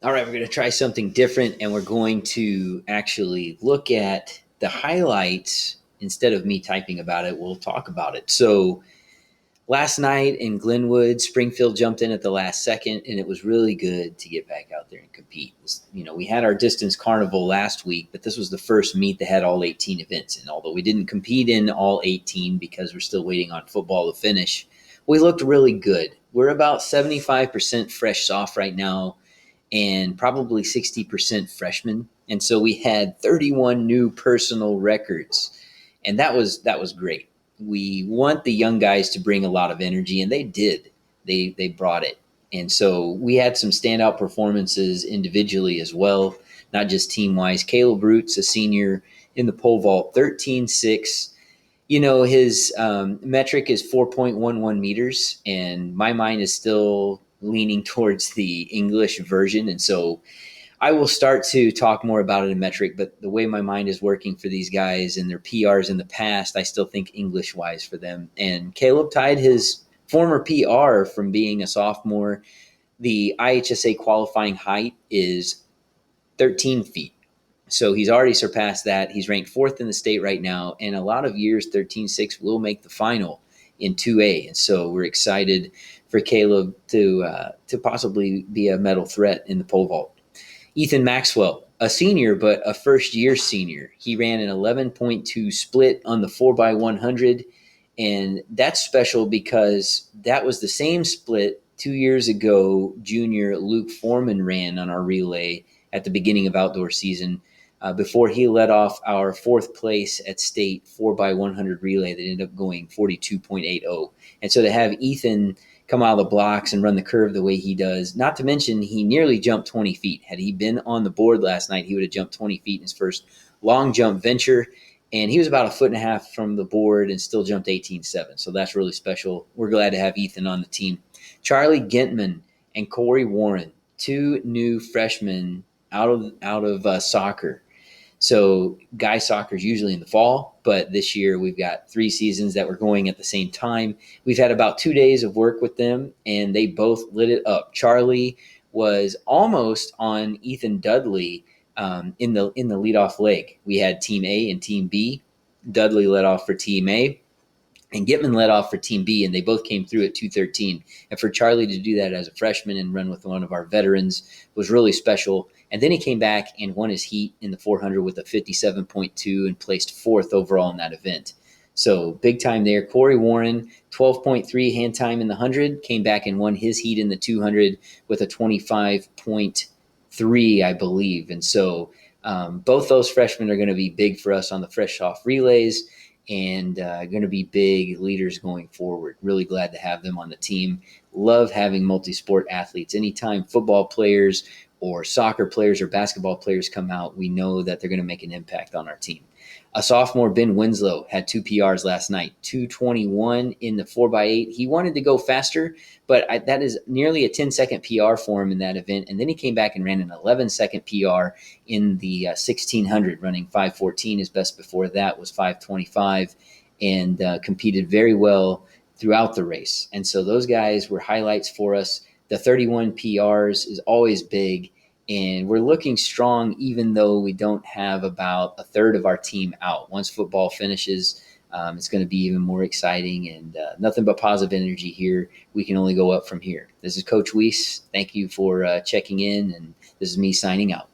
All right, we're going to try something different, and we're going to actually look at the highlights instead of me typing about it. We'll talk about it. So, last night in Glenwood, Springfield jumped in at the last second, and it was really good to get back out there and compete. We had our distance carnival last week, but this was the first meet that had all 18 events. And although we didn't compete in all 18 because we're still waiting on football to finish, we looked really good. We're about 75% fresh soft right now and probably 60% freshmen. And so we had 31 new personal records. And that was great. We want the young guys to bring a lot of energy, and they did. They brought it. And so we had some standout performances individually as well, not just team wise. Caleb Roots, a senior in the pole vault, 13.6. His metric is 4.11 meters, and my mind is still leaning towards the English version. And so I will start to talk more about it in metric, but the way my mind is working for these guys and their PRs in the past, I still think English wise for them. And Caleb tied his former PR from being a sophomore. The IHSA qualifying height is 13 feet. So he's already surpassed that. He's ranked fourth in the state right now. And a lot of years, 13.6 will make the final in 2A. And so we're excited for Caleb to possibly be a medal threat in the pole vault. Ethan Maxwell, a senior, but a first-year senior. He ran an 11.2 split on the 4x100, and that's special because that was the same split 2 years ago junior Luke Foreman ran on our relay at the beginning of outdoor season before he led off our fourth place at state 4x100 relay that ended up going 42.80. And so to have Ethan come out of the blocks and run the curve the way he does, not to mention he nearly jumped 20 feet. Had he been on the board last night, he would have jumped 20 feet in his first long jump venture. And he was about 1.5 feet from the board and still jumped 18.7. So that's really special. We're glad to have Ethan on the team. Charlie Gentman and Corey Warren, two new freshmen out of soccer. So guys soccer is usually in the fall, but this year we've got 3 seasons that we're going at the same time. We've had about 2 days of work with them, and they both lit it up. Charlie was almost on Ethan Dudley in the leadoff leg. We had Team A and Team B. Dudley led off for Team A, and Gitman led off for Team B, and they both came through at 2:13. And for Charlie to do that as a freshman and run with one of our veterans was really special. And then he came back and won his heat in the 400 with a 57.2 and placed fourth overall in that event. So big time there. Corey Warren, 12.3 hand time in the 100, came back and won his heat in the 200 with a 25.3, I believe. And so both those freshmen are going to be big for us on the fresh off relays and going to be big leaders going forward. Really glad to have them on the team. Love having multi-sport athletes. Anytime football players or soccer players or basketball players come out, we know that they're going to make an impact on our team. A sophomore, Ben Winslow, had 2 PRs last night, 2:21 in the 4x8. He wanted to go faster, but that is nearly a 10-second PR for him in that event. And then he came back and ran an 11-second PR in the 1600, running 5:14. His best before that was 5:25, and competed very well throughout the race. And so those guys were highlights for us. The 31 PRs is always big. And we're looking strong, even though we don't have about a third of our team out. Once football finishes, it's going to be even more exciting, and nothing but positive energy here. We can only go up from here. This is Coach Weiss. Thank you for checking in, and this is me signing out.